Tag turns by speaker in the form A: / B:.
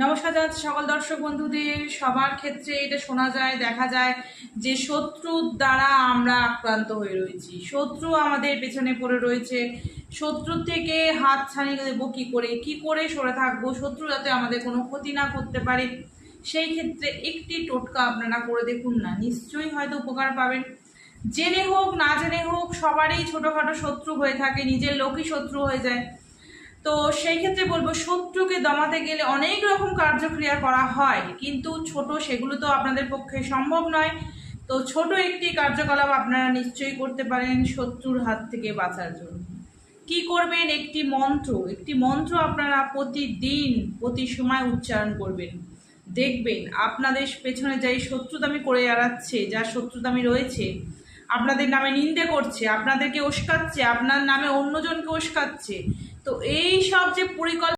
A: নমস্কার জানাচ্ছি সকল দর্শক বন্ধুদের। সবার ক্ষেত্রে এটা শোনা যায়, দেখা যায় যে শত্রুর দ্বারা আমরা আক্রান্ত হয়ে রয়েছি, শত্রু আমাদের পেছনে পড়ে রয়েছে। শত্রুর থেকে হাত ছাড়িয়ে দেবো কি করে সরে থাকবো, শত্রু যাতে আমাদের কোনো ক্ষতি না করতে পারে। সেই ক্ষেত্রে একটি টোটকা আপনারা করে দেখুন না, নিশ্চয়ই হয়তো উপকার পাবেন। জেনে হোক না জেনে হোক সবারই ছোটোখাটো শত্রু হয়ে থাকে, নিজের লোকই শত্রু হয়ে যায়। তো সেই ক্ষেত্রে বলবো, শত্রুকে দমাতে গেলে অনেক রকম কার্যক্রিয়া করা হয়, কিন্তু ছোট সেগুলো তো আপনাদের পক্ষে সম্ভব নয়। তো ছোট একটি কার্যকলাপ আপনারা নিশ্চয়ই করতে পারেন শত্রুর হাত থেকে বাঁচার জন্য। কি করবেন? একটি মন্ত্র আপনারা প্রতিদিন প্রতি সময় উচ্চারণ করবেন। দেখবেন আপনাদের পেছনে যাই শত্রুতামি করে এড়াচ্ছে, যার শত্রুতামি রয়েছে, আপনাদের নামে নিন্দে করছে, আপনাদেরকে উস্কাচ্ছে, আপনার নামে অন্যজনকে উস্কাচ্ছে, তো এই সব যে পরিকল্পনা